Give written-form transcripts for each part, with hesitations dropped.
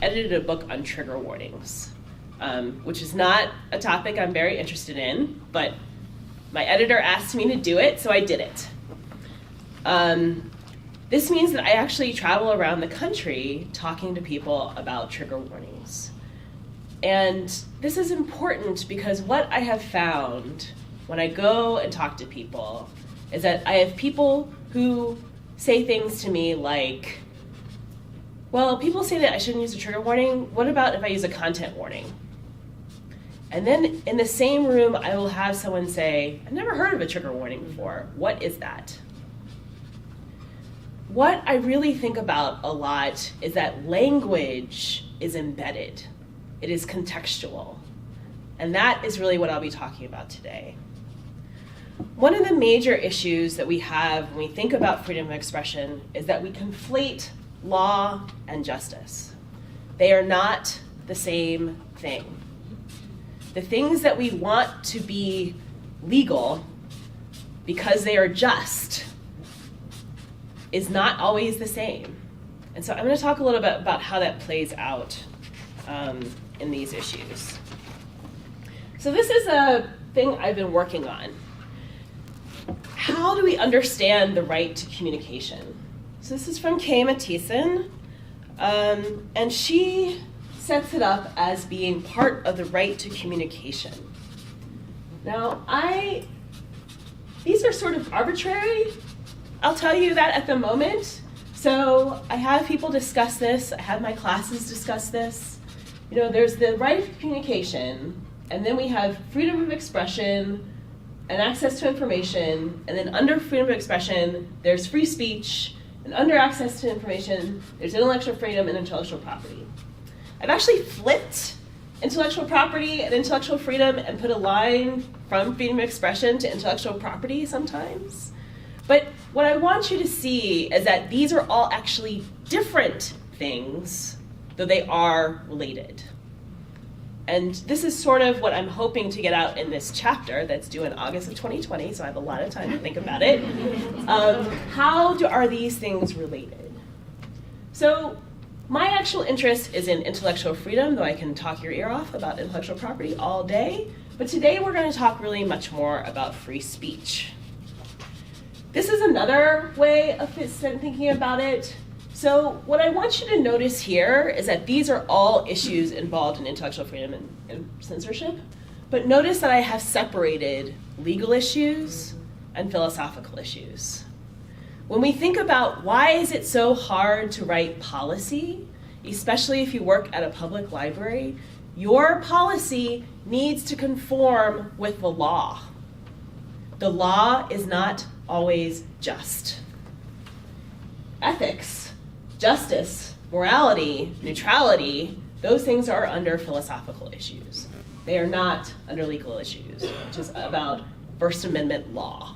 edited a book on trigger warnings, which is not a topic I'm very interested in, but my editor asked me to do it, so I did it. This means that I actually travel around the country talking to people about trigger warnings. And this is important because what I have found when I go and talk to people is that I have people who say things to me like, well, people say that I shouldn't use a trigger warning. What about if I use a content warning? And then in the same room, I will have someone say, I've never heard of a trigger warning before. What is that? What I really think about a lot is that language is embedded. It is contextual. And that is really what I'll be talking about today. One of the major issues that we have when we think about freedom of expression is that we conflate law and justice. They are not the same thing. The things that we want to be legal because they are just is not always the same. And so I'm going to talk a little bit about how that plays out in these issues. So this is a thing I've been working on. How do we understand the right to communication? So this is from Kay Mathieson, and she sets it up as being part of the right to communication. Now, these are sort of arbitrary. I'll tell you that at the moment. So I have people discuss this. I have my classes discuss this. You know, there's the right of communication, and then we have freedom of expression and access to information, and then under freedom of expression, there's free speech, and under access to information, there's intellectual freedom and intellectual property. I've actually flipped intellectual property and intellectual freedom and put a line from freedom of expression to intellectual property sometimes. But what I want you to see is that these are all actually different things, though they are related. And this is sort of what I'm hoping to get out in this chapter that's due in August of 2020, so I have a lot of time to think about it. How are these things related? So my actual interest is in intellectual freedom, though I can talk your ear off about intellectual property all day. But today we're going to talk really much more about free speech. This is another way of thinking about it. So what I want you to notice here is that these are all issues involved in intellectual freedom and censorship. But notice that I have separated legal issues and philosophical issues. When we think about why is it so hard to write policy, especially if you work at a public library, your policy needs to conform with the law. The law is not always just. Ethics, justice, morality, neutrality, those things are under philosophical issues. They are not under legal issues, which is about First Amendment law.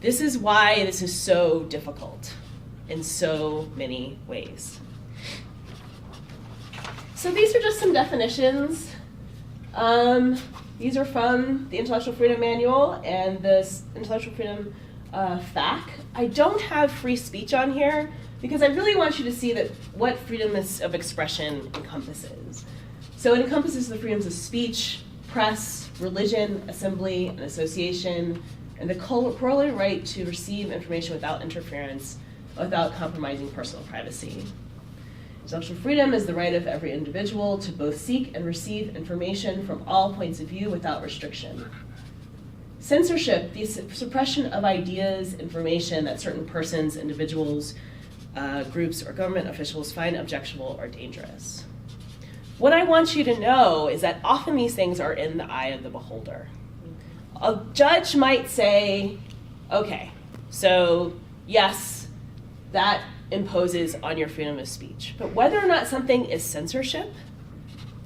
This is why this is so difficult in so many ways. So these are just some definitions. These are from the Intellectual Freedom Manual and the Intellectual Freedom FAQ. I don't have free speech on here because I really want you to see that what freedom of expression encompasses. So it encompasses the freedoms of speech, press, religion, assembly, and association, and the corollary right to receive information without interference, without compromising personal privacy. Intellectual freedom is the right of every individual to both seek and receive information from all points of view without restriction. Censorship, the suppression of ideas, information that certain persons, individuals, groups, or government officials find objectionable or dangerous. What I want you to know is that often these things are in the eye of the beholder. A judge might say, okay, so yes, that imposes on your freedom of speech. But whether or not something is censorship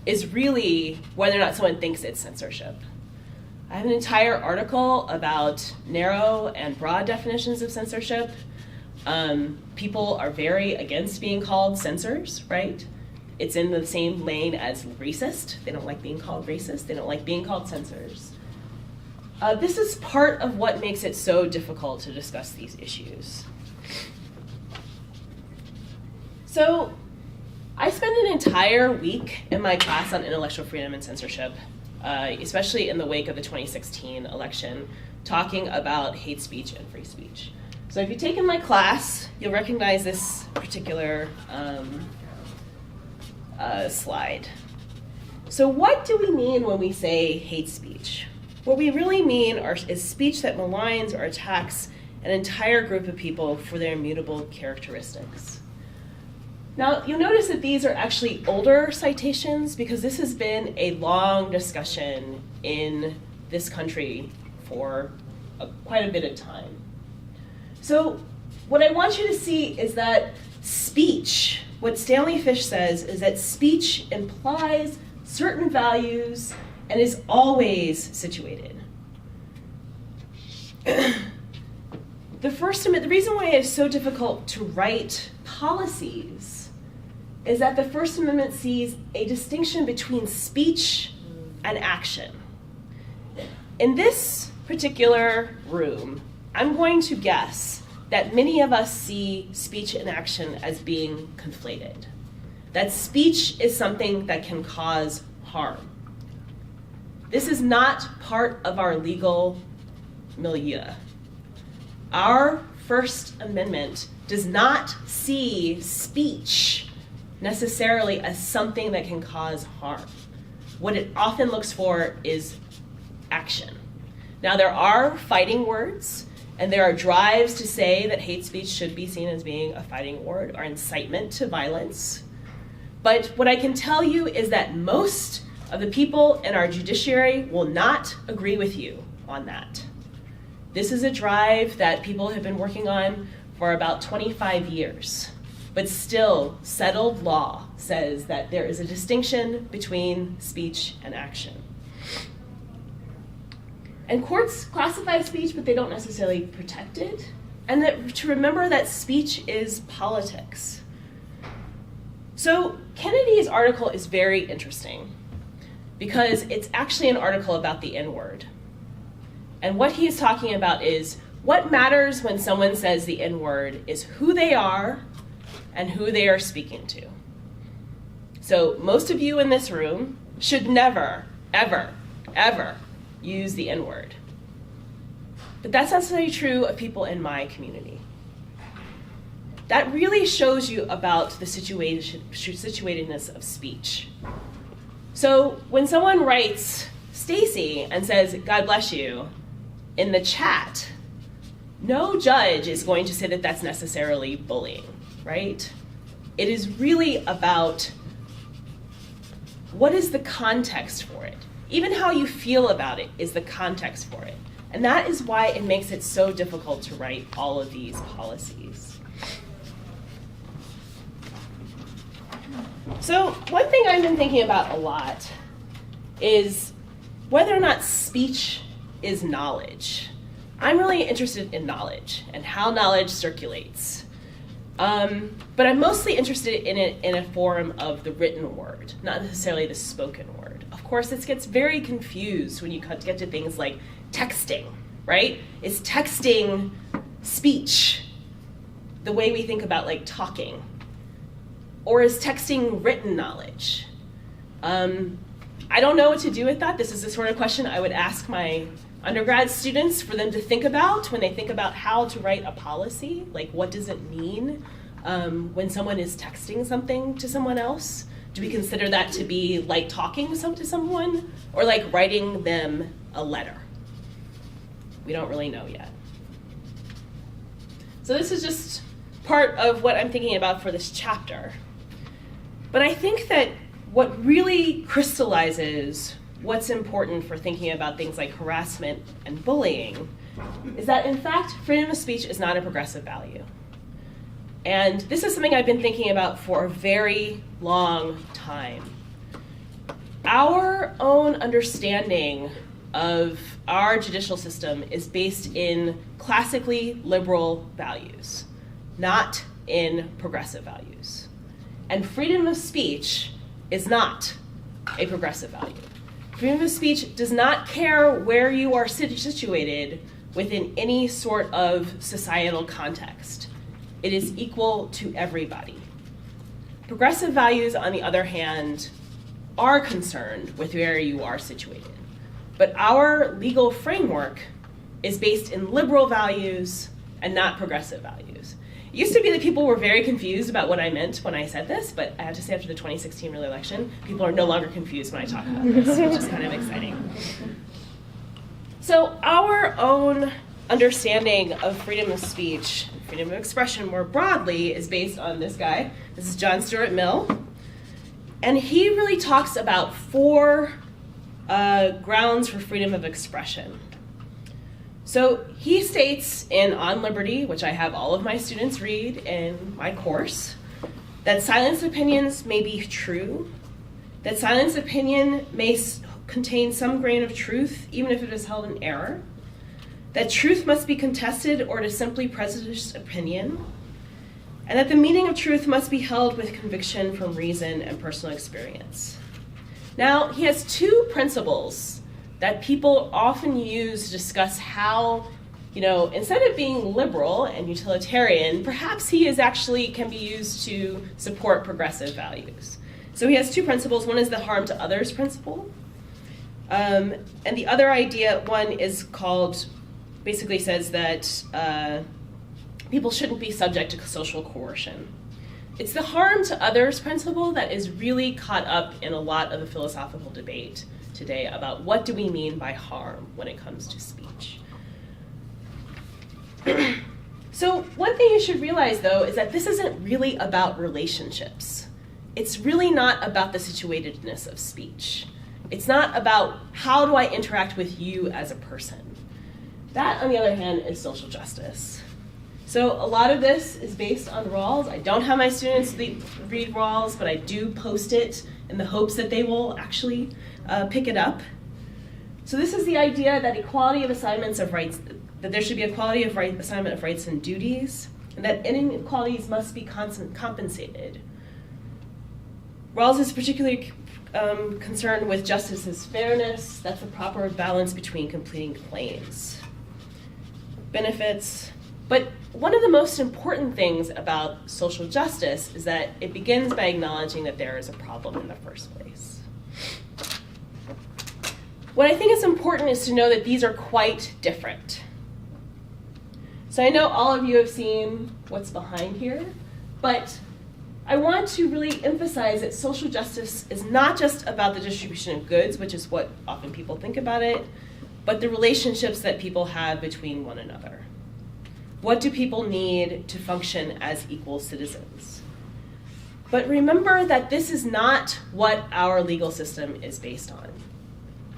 is really whether or not someone thinks it's censorship. I have an entire article about narrow and broad definitions of censorship. People are very against being called censors, right? It's in the same lane as racist. They don't like being called racist. They don't like being called censors. This is part of what makes it so difficult to discuss these issues. So I spent an entire week in my class on intellectual freedom and censorship, especially in the wake of the 2016 election, talking about hate speech and free speech. So if you've taken my class, you'll recognize this particular slide. So what do we mean when we say hate speech? What we really mean is speech that maligns or attacks an entire group of people for their immutable characteristics. Now, you'll notice that these are actually older citations because this has been a long discussion in this country for quite a bit of time. So what I want you to see is that speech, what Stanley Fish says is that speech implies certain values and is always situated. The reason why it's so difficult to write policies is that the First Amendment sees a distinction between speech and action. In this particular room, I'm going to guess that many of us see speech and action as being conflated. That speech is something that can cause harm. This is not part of our legal milieu. Our First Amendment does not see speech necessarily as something that can cause harm. What it often looks for is action. Now, there are fighting words, and there are drives to say that hate speech should be seen as being a fighting word or incitement to violence. But what I can tell you is that most of the people in our judiciary will not agree with you on that. This is a drive that people have been working on for about 25 years, but still settled law says that there is a distinction between speech and action. And courts classify speech, but they don't necessarily protect it. And that, to remember that speech is politics. So Kennedy's article is very interesting because it's actually an article about the N-word. And what he's talking about is what matters when someone says the N-word is who they are and who they are speaking to. So most of you in this room should never, ever, ever use the N-word. But that's not necessarily true of people in my community. That really shows you about the situatedness of speech. So when someone writes Stacy and says, God bless you, in the chat, no judge is going to say that that's necessarily bullying, right? It is really about what is the context for it. Even how you feel about it is the context for it. And that is why it makes it so difficult to write all of these policies. So one thing I've been thinking about a lot is whether or not speech is knowledge. I'm really interested in knowledge and how knowledge circulates. But I'm mostly interested in it in a form of the written word, not necessarily the spoken word. Of course, this gets very confused when you get to things like texting, right? Is texting speech the way we think about like talking? Or is texting written knowledge? I don't know what to do with that. This is the sort of question I would ask my undergrad students for them to think about when they think about how to write a policy. Like, what does it mean when someone is texting something to someone else? Do we consider that to be like talking to someone or like writing them a letter? We don't really know yet. So this is just part of what I'm thinking about for this chapter. But I think that what really crystallizes what's important for thinking about things like harassment and bullying is that, in fact, freedom of speech is not a progressive value. And this is something I've been thinking about for a very long time. Our own understanding of our judicial system is based in classically liberal values, not in progressive values. And freedom of speech is not a progressive value. Freedom of speech does not care where you are situated within any sort of societal context. It is equal to everybody. Progressive values, on the other hand, are concerned with where you are situated. But our legal framework is based in liberal values and not progressive values. It used to be that people were very confused about what I meant when I said this, but I have to say after the 2016 real election, people are no longer confused when I talk about this, which is kind of exciting. So our own understanding of freedom of speech, freedom of expression more broadly, is based on this guy. This is John Stuart Mill. And he really talks about 4 grounds for freedom of expression. So he states in On Liberty, which I have all of my students read in my course, that silenced opinions may be true, that silenced opinion may contain some grain of truth, even if it is held in error, that truth must be contested or to simply prejudice opinion, and that the meaning of truth must be held with conviction from reason and personal experience. Now, he has 2 principles that people often use to discuss how, instead of being liberal and utilitarian, perhaps he is actually can be used to support progressive values. So he has 2 principles. One is the harm to others principle. And the other idea, one is called, basically says that people shouldn't be subject to social coercion. It's the harm to others principle that is really caught up in a lot of the philosophical debate today about what do we mean by harm when it comes to speech. So one thing you should realize, though, is that this isn't really about relationships. It's really not about the situatedness of speech. It's not about how do I interact with you as a person. That, on the other hand, is social justice. So a lot of this is based on Rawls. I don't have my students read Rawls, but I do post it in the hopes that they will actually pick it up. So this is the idea that equality of assignments of rights, that there should be equality of assignment of rights and duties, and that inequalities must be compensated. Rawls is particularly concerned with justice as fairness. That's the proper balance between completing claims. Benefits. But one of the most important things about social justice is that it begins by acknowledging that there is a problem in the first place. What I think is important is to know that these are quite different. So I know all of you have seen what's behind here, but I want to really emphasize that social justice is not just about the distribution of goods, which is what often people think about it, but the relationships that people have between one another. What do people need to function as equal citizens? But remember that this is not what our legal system is based on.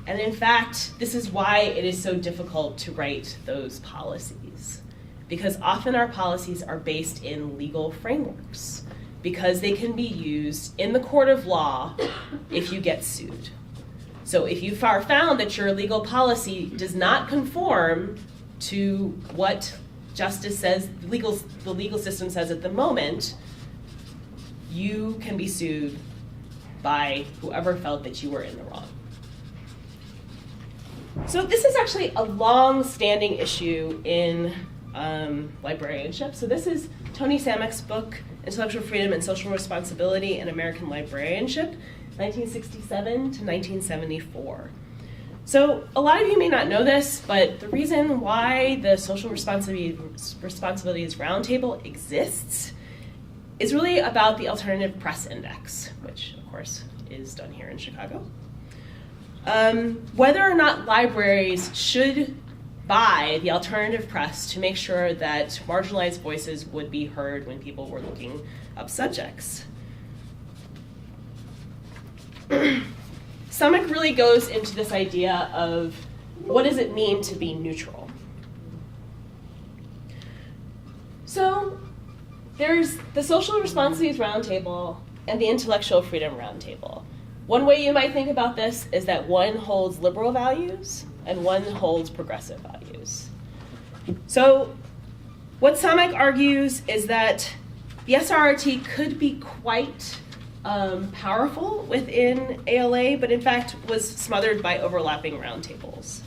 And in fact, this is why it is so difficult to write those policies, because often our policies are based in legal frameworks, because they can be used in the court of law if you get sued. So if you are found that your legal policy does not conform to what justice says, the legal system says at the moment, you can be sued by whoever felt that you were in the wrong. So this is actually a long-standing issue in librarianship. So this is Tony Samek's book, Intellectual Freedom and Social Responsibility in American Librarianship, 1967 to 1974. So a lot of you may not know this, but the reason why the Social Responsibilities Roundtable exists is really about the Alternative Press Index, which of course is done here in Chicago. Whether or not libraries should buy the alternative press to make sure that marginalized voices would be heard when people were looking up subjects. Samek really goes into this idea of what does it mean to be neutral. So there's the Social Responsibilities Roundtable and the Intellectual Freedom Roundtable. One way you might think about this is that one holds liberal values and one holds progressive values. So what Samek argues is that the SRRT could be quite powerful within ALA, but in fact was smothered by overlapping roundtables.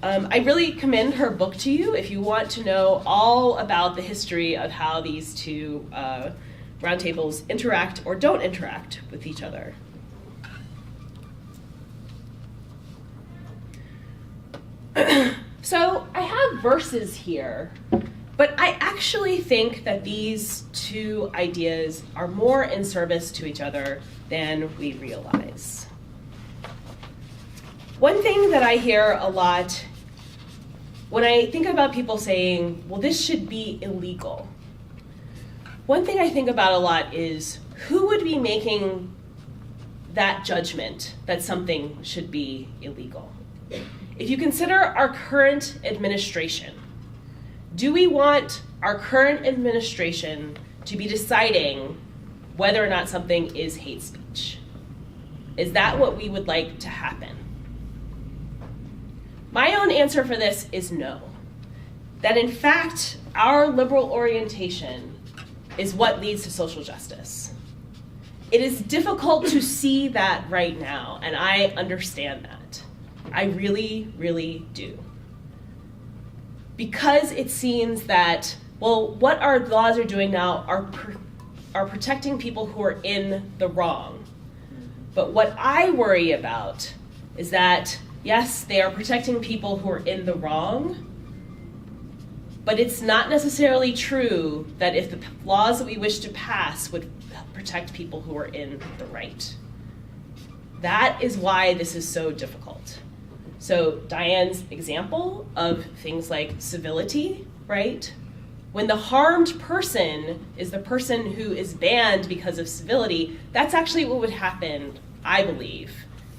I really commend her book to you if you want to know all about the history of how these two roundtables interact or don't interact with each other. So I have verses here, but I actually think that these two ideas are more in service to each other than we realize. One thing that I hear a lot when I think about people saying, well, this should be illegal. One thing I think about a lot is who would be making that judgment that something should be illegal? If you consider our current administration, do we want our current administration to be deciding whether or not something is hate speech? Is that what we would like to happen? My own answer for this is no. That in fact, our liberal orientation is what leads to social justice. It is difficult to see that right now, and I understand that. I really, really do. Because it seems that, well, what our laws are doing now are protecting people who are in the wrong. But what I worry about is that, yes, they are protecting people who are in the wrong, but it's not necessarily true that if the laws that we wish to pass would protect people who are in the right. That is why this is so difficult. So Diane's example of things like civility, right? When the harmed person is the person who is banned because of civility, that's actually what would happen, I believe,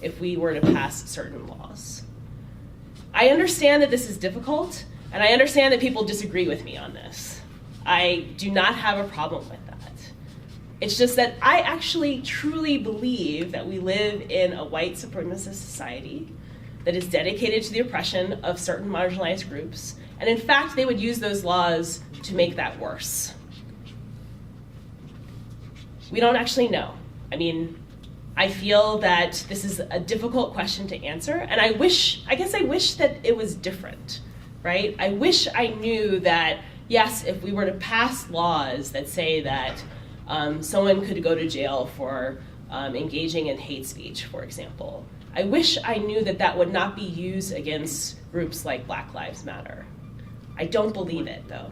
if we were to pass certain laws. I understand that this is difficult, and I understand that people disagree with me on this. I do not have a problem with that. It's just that I actually truly believe that we live in a white supremacist society that is dedicated to the oppression of certain marginalized groups, and in fact, they would use those laws to make that worse. We don't actually know. I mean, I feel that this is a difficult question to answer, and I guess I wish that it was different, right? I wish I knew that, yes, if we were to pass laws that say that someone could go to jail for engaging in hate speech, for example, I wish I knew that that would not be used against groups like Black Lives Matter. I don't believe it, though.